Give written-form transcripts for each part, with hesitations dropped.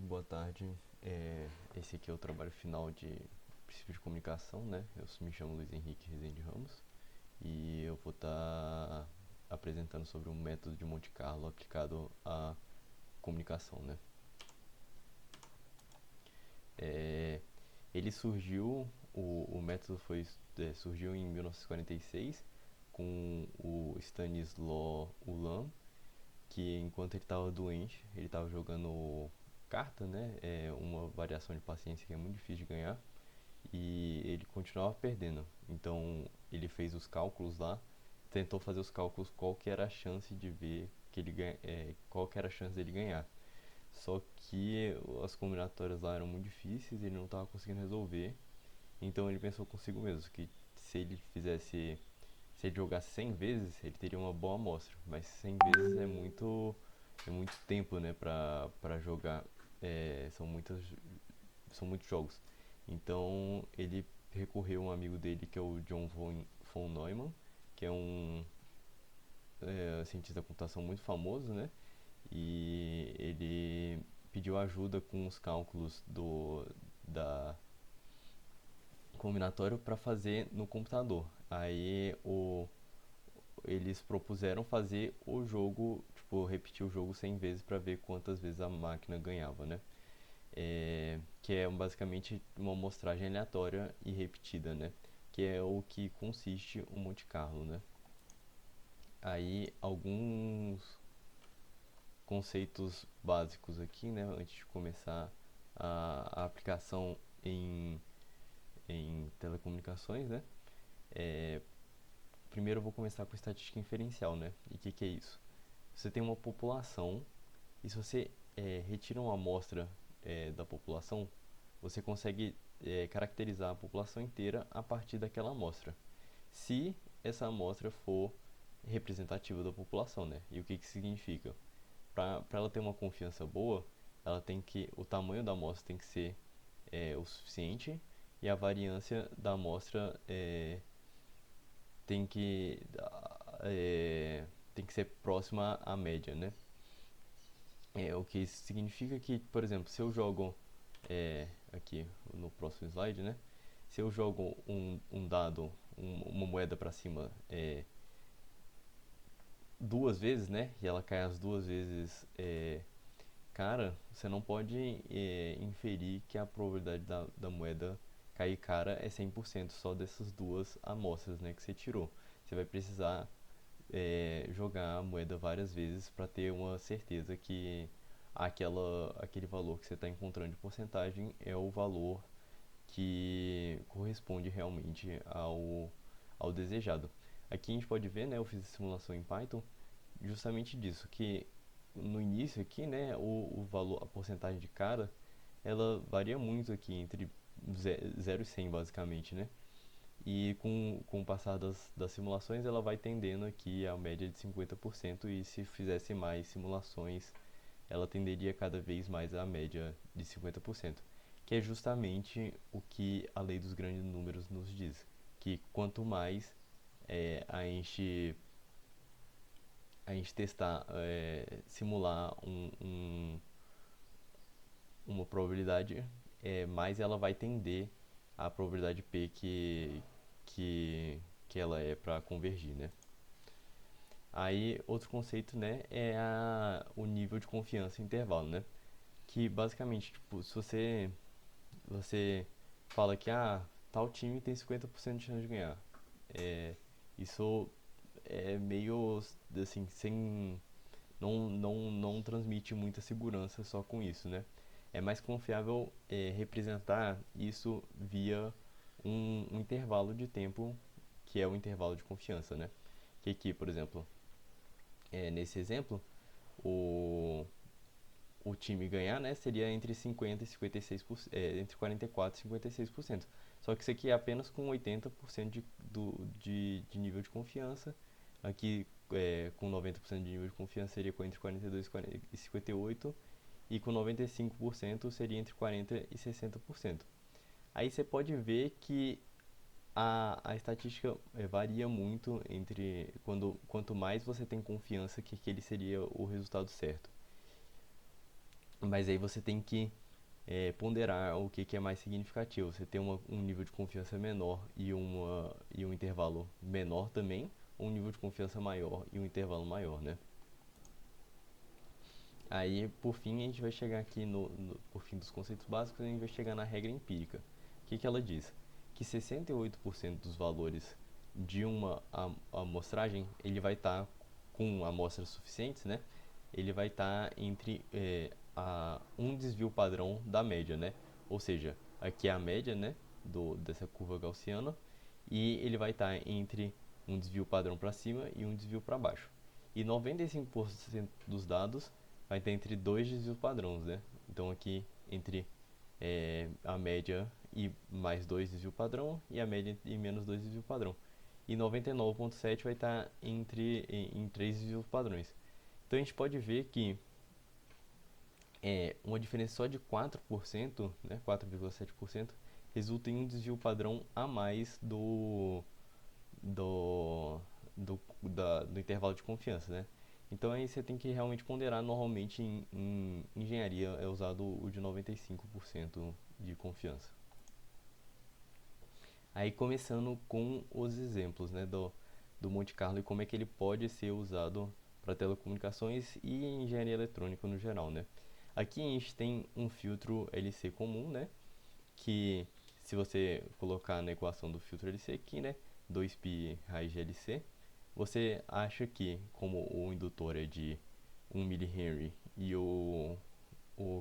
boa tarde. Esse aqui é o trabalho final de princípio de comunicação, né? Eu me chamo Luiz Henrique Rezende Ramos e eu vou estar apresentando sobre um método de Monte Carlo aplicado à comunicação, né? É, ele surgiu, o método surgiu em 1946 com o Stanisław Ulam, que enquanto ele estava doente, ele estava jogando carta, né? É uma variação de paciência que é muito difícil de ganhar, e ele continuava perdendo. Então ele fez os cálculos lá, tentou fazer os cálculos qual que era a chance de ver que ele qual que era a chance dele ganhar. Só que as combinatórias lá eram muito difíceis e ele não estava conseguindo resolver. Então ele pensou consigo mesmo que se ele fizesse se ele jogasse 100 vezes, ele teria uma boa amostra, mas 100 vezes é muito tempo, né, pra jogar. São muitos jogos. Então ele recorreu a um amigo dele que é o John von Neumann, que é um cientista da computação muito famoso, né? E ele pediu ajuda com os cálculos da combinatório para fazer no computador. Eles propuseram fazer o jogo, tipo, repetir o jogo 100 vezes para ver quantas vezes a máquina ganhava, né? Que é basicamente uma amostragem aleatória e repetida, né? Que é o que consiste o Monte Carlo, né? Aí alguns conceitos básicos aqui, né? Antes de começar a aplicação em, em telecomunicações, né? É, Primeiro eu vou começar com estatística inferencial, né? E o que é isso? Você tem uma população e se você retira uma amostra da população, você consegue caracterizar a população inteira a partir daquela amostra. Se essa amostra for representativa da população, né? E o que significa? Para ela ter uma confiança boa, o tamanho da amostra tem que ser o suficiente e a variância da amostra tem que é, tem que ser próxima à média, né? O que significa que, por exemplo, se eu jogo aqui no próximo slide, né? Se eu jogo um dado, uma moeda para cima duas vezes, né? E ela cai as duas vezes cara, você não pode inferir que a probabilidade da moeda cair cara é 100% só dessas duas amostras, né, que você tirou. Você vai precisar jogar a moeda várias vezes para ter uma certeza que aquele valor que você está encontrando de porcentagem é o valor que corresponde realmente ao desejado. Aqui a gente pode ver, né, eu fiz a simulação em Python justamente disso, que no início aqui, né, o valor, a porcentagem de cara, ela varia muito aqui entre 0 e 100 basicamente, né? E com o passar das simulações, ela vai tendendo aqui a média de 50% e se fizesse mais simulações, ela tenderia cada vez mais à média de 50%, que é justamente o que a lei dos grandes números nos diz, que quanto mais a gente testar, simular uma probabilidade, mais ela vai tender à probabilidade P que, que ela é para convergir, né? Aí, outro conceito, né, é o nível de confiança em intervalo, né? Que basicamente, tipo, se você fala que tal time tem 50% de chance de ganhar, isso é meio assim, não transmite muita segurança só com isso, né? É mais confiável representar isso via um intervalo de tempo que é o intervalo de confiança, né? Que aqui, por exemplo, nesse exemplo, o, o time ganhar, né, seria entre 50 e 56%, entre 44 e 56%. Só que isso aqui é apenas com 80% de nível de confiança. Aqui, com 90% de nível de confiança, seria entre 42 e 58%. E com 95% seria entre 40 e 60%. Aí você pode ver que a estatística varia muito entre quanto mais você tem confiança que aquele seria o resultado certo. Mas aí você tem que ponderar o que é mais significativo. Você tem um nível de confiança menor e um intervalo menor também, ou um nível de confiança maior e um intervalo maior, né? Aí, por fim, a gente vai chegar aqui por fim dos conceitos básicos, a gente vai chegar na regra empírica. O que ela diz? Que 68% dos valores de uma amostragem, ele vai estar com amostras suficientes, né? Ele vai estar entre um desvio padrão da média, né? Ou seja, aqui é a média, né, dessa curva gaussiana, e ele vai estar entre um desvio padrão para cima e um desvio para baixo. E 95% dos dados vai estar entre dois desvios padrões, né? Então aqui entre a média e mais dois desvio padrão e a média e menos dois desvio padrão. E 99,7 vai estar em três desvios padrões. Então a gente pode ver que uma diferença só de 4%, né, 4,7%, resulta em um desvio padrão a mais do, do intervalo de confiança, né? Então aí você tem que realmente ponderar. Normalmente em engenharia é usado o de 95% de confiança. Aí começando com os exemplos, né, do Monte Carlo e como é que ele pode ser usado para telecomunicações e engenharia eletrônica no geral, né? Aqui a gente tem um filtro LC comum, né, que se você colocar na equação do filtro LC aqui, né, 2π raiz de LC, você acha que, como o indutor é de 1 mH e o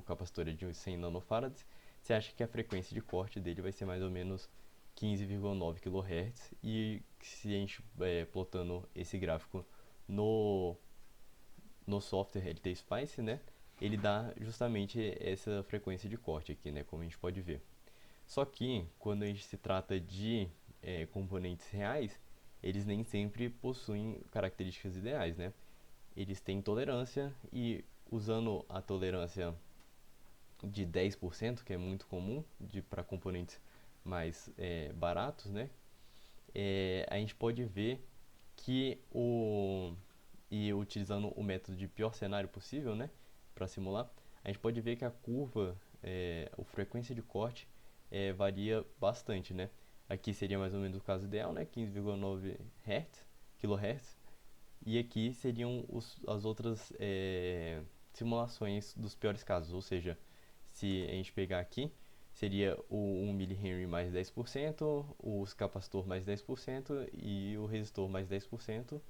capacitor é de 100 nanofarads, você acha que a frequência de corte dele vai ser mais ou menos 15,9 kHz. E se a gente plotando esse gráfico no, no software LT Spice, né, ele dá justamente essa frequência de corte aqui, né, como a gente pode ver. Só que quando a gente se trata de componentes reais, eles nem sempre possuem características ideais, né? Eles têm tolerância e usando a tolerância de 10%, que é muito comum para componentes mais baratos, né? A gente pode ver que e utilizando o método de pior cenário possível, né, para simular, a gente pode ver que a curva, a frequência de corte varia bastante, né? Aqui seria mais ou menos o caso ideal, né, 15,9 Hz, kHz, e aqui seriam as outras simulações dos piores casos, ou seja, se a gente pegar aqui, seria o 1 mH mais 10%, os capacitor mais 10% e o resistor mais 10%,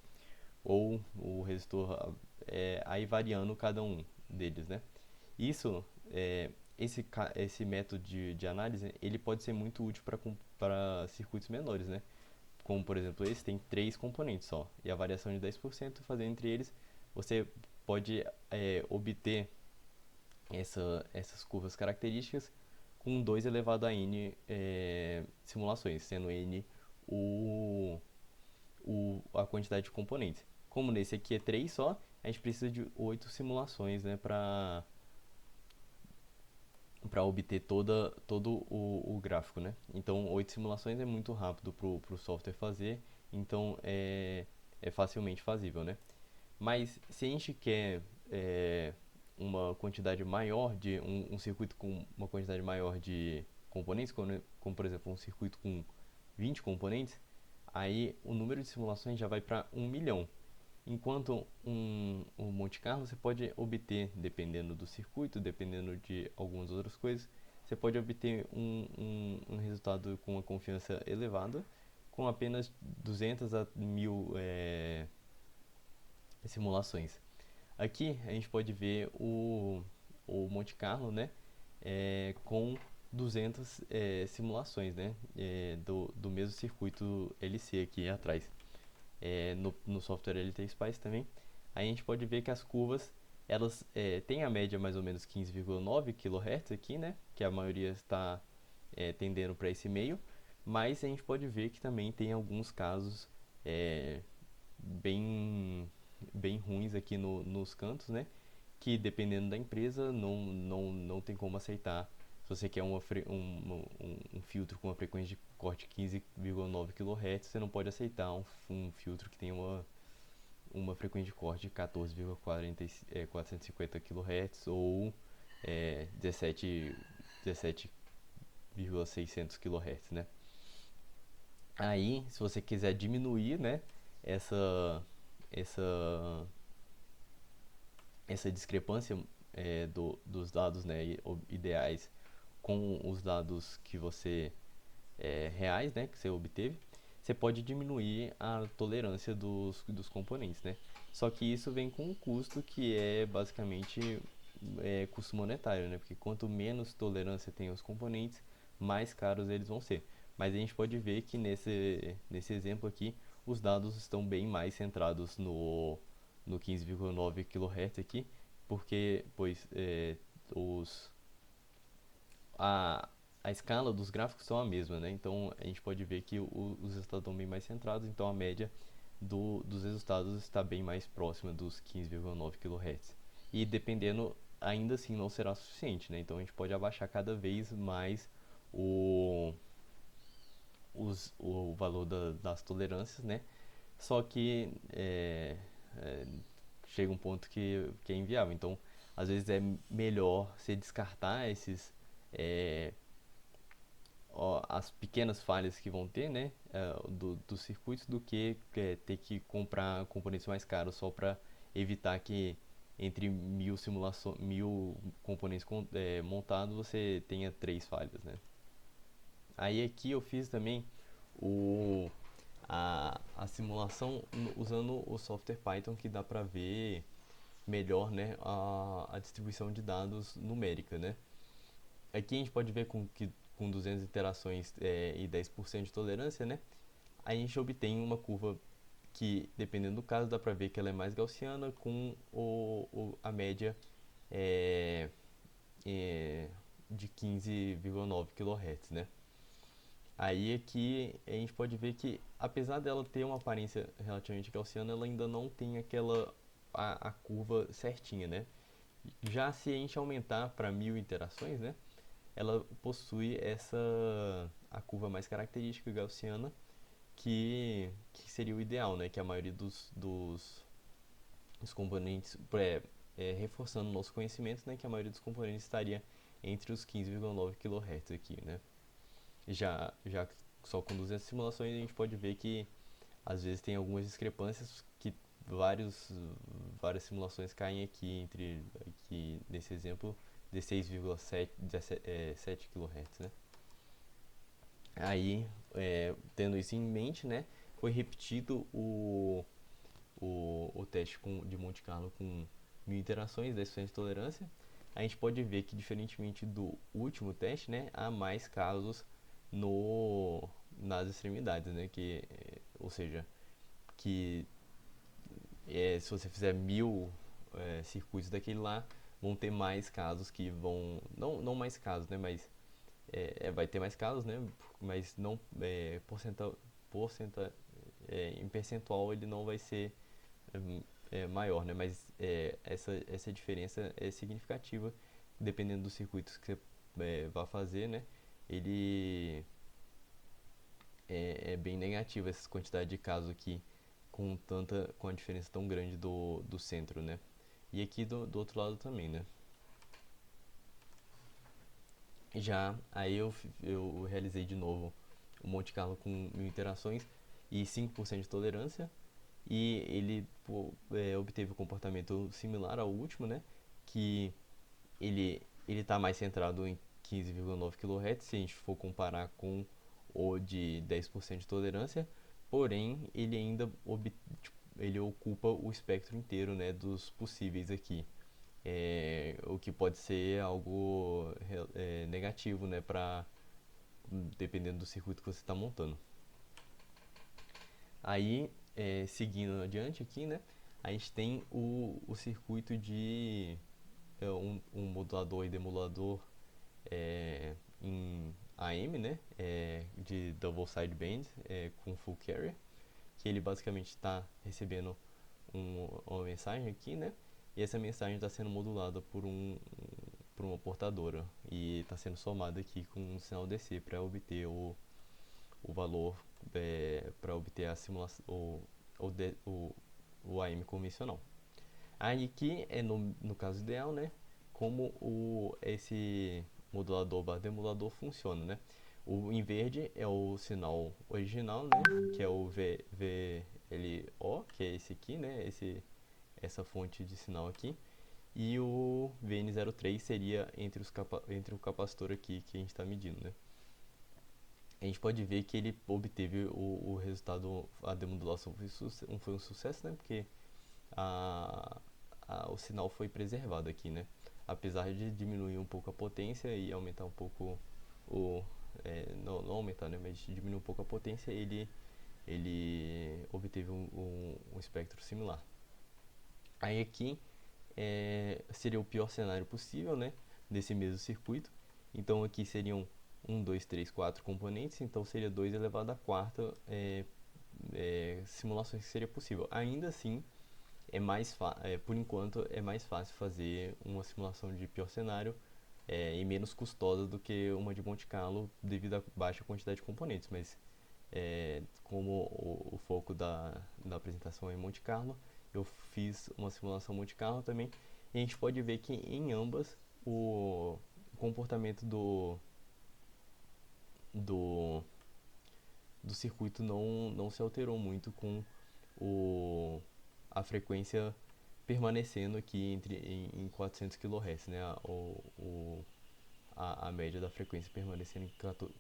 ou o resistor aí variando cada um deles, né? Isso, esse método de análise, ele pode ser muito útil para circuitos menores, né? Como, por exemplo, esse tem três componentes só, e a variação de 10% fazendo entre eles, você pode obter essas curvas características com 2 elevado a n simulações, sendo n a quantidade de componentes. Como nesse aqui é 3 só, a gente precisa de 8 simulações, né, para obter todo o gráfico, né? Então, 8 simulações é muito rápido para o software fazer, então é facilmente fazível, né? Mas se a gente quer uma quantidade maior de um circuito com uma quantidade maior de componentes, como por exemplo um circuito com 20 componentes, aí o número de simulações já vai para 1 milhão. Enquanto um Monte Carlo você pode obter, dependendo do circuito, dependendo de algumas outras coisas, você pode obter um resultado com uma confiança elevada, com apenas 200 a 1000 simulações. Aqui a gente pode ver o Monte Carlo, né, com 200 simulações, né, do mesmo circuito LC aqui atrás. No software LT Spice também, aí a gente pode ver que as curvas elas têm a média mais ou menos 15,9 kHz aqui, né, que a maioria está tendendo para esse meio, mas a gente pode ver que também tem alguns casos bem, bem ruins aqui nos cantos, né, que dependendo da empresa não tem como aceitar. Se você quer um filtro com uma frequência de corte 15,9 kHz, você não pode aceitar um filtro que tem uma frequência de corte de 14,450 kHz ou 17,600 kHz, né? Aí, se você quiser diminuir, né, essa, essa, essa discrepância dos dados, né, ideais com os dados que você reais, né, que você obteve, você pode diminuir a tolerância dos componentes, né? Só que isso vem com um custo que é basicamente custo monetário, né? Porque quanto menos tolerância tem os componentes, mais caros eles vão ser. Mas a gente pode ver que nesse exemplo aqui, os dados estão bem mais centrados no 15,9 kHz aqui, porque pois os a, a escala dos gráficos são a mesma, né? Então a gente pode ver que os resultados estão bem mais centrados, então a média dos resultados está bem mais próxima dos 15,9 kHz. E dependendo, ainda assim não será suficiente, né? Então a gente pode abaixar cada vez mais o, o valor das tolerâncias, né? Só que é, chega um ponto que é inviável. Então, às vezes é melhor você descartar é, as pequenas falhas que vão ter, né, dos circuitos, do que ter que comprar componentes mais caros só para evitar que entre mil componentes montados você tenha três falhas, né? Aí aqui eu fiz também o, a simulação usando o software Python, que dá para ver melhor, né, a distribuição de dados numérica, né? Aqui a gente pode ver com 200 interações e 10% de tolerância, né? A gente obtém uma curva que, dependendo do caso, dá para ver que ela é mais gaussiana com a média é, é, de 15,9 kHz, né? Aí aqui a gente pode ver que, apesar dela ter uma aparência relativamente gaussiana, ela ainda não tem a curva certinha, né? Já se a gente aumentar para 1000 interações, né, ela possui a curva mais característica gaussiana, que seria o ideal, né, que a maioria dos componentes, reforçando o nosso conhecimento, né, que a maioria dos componentes estaria entre os 15,9 kHz aqui, né. Já só com 200 simulações a gente pode ver que às vezes tem algumas discrepâncias que várias simulações caem aqui nesse exemplo de 6,7 kHz, né? Aí, tendo isso em mente, né, foi repetido o teste de Monte Carlo com 1000 interações, 10% de tolerância. A gente pode ver que, diferentemente do último teste, né, há mais casos nas extremidades, né, ou seja, que se você fizer 1000 circuitos daquele lá, vão ter mais casos que vão. Não mais casos, né? Mas vai ter mais casos, né? Mas não porcenta, em percentual ele não vai ser maior, né? Mas essa diferença é significativa, dependendo dos circuitos que você vai fazer, né? Ele é bem negativo essa quantidade de casos aqui com a diferença tão grande do centro, né? E aqui do outro lado também, né? Já aí eu realizei de novo o Monte Carlo com 1000 interações e 5% de tolerância, e ele obteve um comportamento similar ao último, né? Que ele está mais centrado em 15,9 kHz se a gente for comparar com o de 10% de tolerância, porém ele ainda ele ocupa o espectro inteiro, né, dos possíveis aqui. O que pode ser algo negativo, né, dependendo do circuito que você está montando. Aí, seguindo adiante aqui, né, a gente tem o circuito de um modulador e demodulador em AM, né, de double sideband com full carrier, que ele basicamente está recebendo uma mensagem aqui, né, e essa mensagem está sendo modulada por uma portadora e está sendo somada aqui com um sinal DC para obter o valor, para obter a simulação, o AM convencional. Aí aqui no caso ideal, né, como esse modulador barra demodulador funciona, né? O em verde é o sinal original, né? Que é o VLO, que é esse aqui, né? Essa fonte de sinal aqui. E o VN03 seria entre o capacitor aqui que a gente está medindo, né? A gente pode ver que ele obteve o resultado, a demodulação foi um sucesso, né? Porque a, o sinal foi preservado aqui, né? Apesar de diminuir um pouco a potência e aumentar um pouco o... não aumentar, né? Mas diminuir um pouco a potência, ele obteve um espectro similar. Aí aqui seria o pior cenário possível, né? Desse mesmo circuito. Então aqui seriam 2, 3, 4 componentes, então seria 2 elevado à quarta simulações que seria possível. Ainda assim, por enquanto, é mais fácil fazer uma simulação de pior cenário e menos custosa do que uma de Monte Carlo devido à baixa quantidade de componentes. Mas como o foco da apresentação é em Monte Carlo, eu fiz uma simulação Monte Carlo também. E a gente pode ver que em ambas o comportamento do, do circuito não se alterou muito com o, a frequência permanecendo aqui em 400 kHz, né? A média da frequência permanecendo em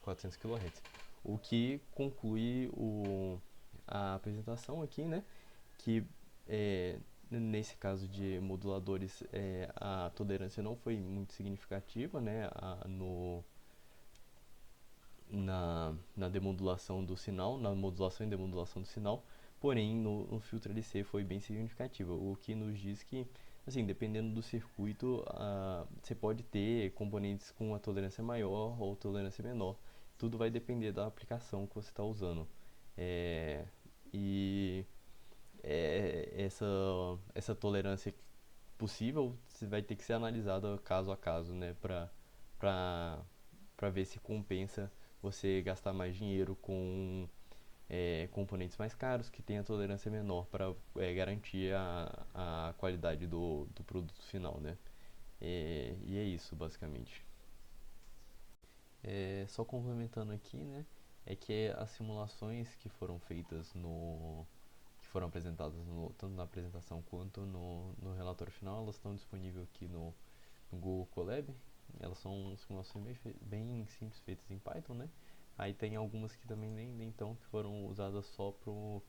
400 kHz. O que conclui a apresentação aqui, né? Que nesse caso de moduladores a tolerância não foi muito significativa, né? Na demodulação do sinal, na modulação e demodulação do sinal, porém no filtro LC foi bem significativa, o que nos diz que, assim, dependendo do circuito, você pode ter componentes com uma tolerância maior ou tolerância menor, tudo vai depender da aplicação que você está usando. E essa tolerância possível vai ter que ser analisada caso a caso, né, para ver se compensa você gastar mais dinheiro com componentes mais caros que tenham tolerância menor para garantir a qualidade do produto final, né? E é isso, basicamente. Só complementando aqui, né? É que as simulações que foram feitas que foram apresentadas tanto na apresentação quanto no relatório final, elas estão disponíveis aqui no Google Colab. Elas são simulações bem simples, feitas em Python, né? Aí tem algumas que também nem tão, que foram usadas só pro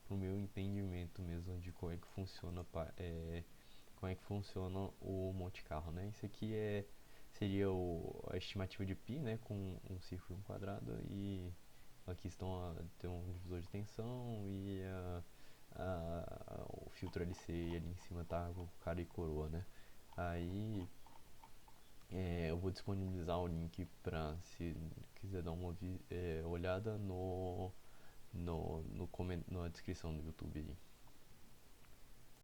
meu entendimento mesmo de como é que funciona como é que funciona o Monte Carlo, né? Isso aqui seria a estimativa de π, né, com um círculo e um quadrado, e aqui tem um divisor de tensão e o filtro LC, e ali em cima tá o cara e coroa, né? Aí eu vou disponibilizar o link para se quiser dar uma olhada na descrição do YouTube aí.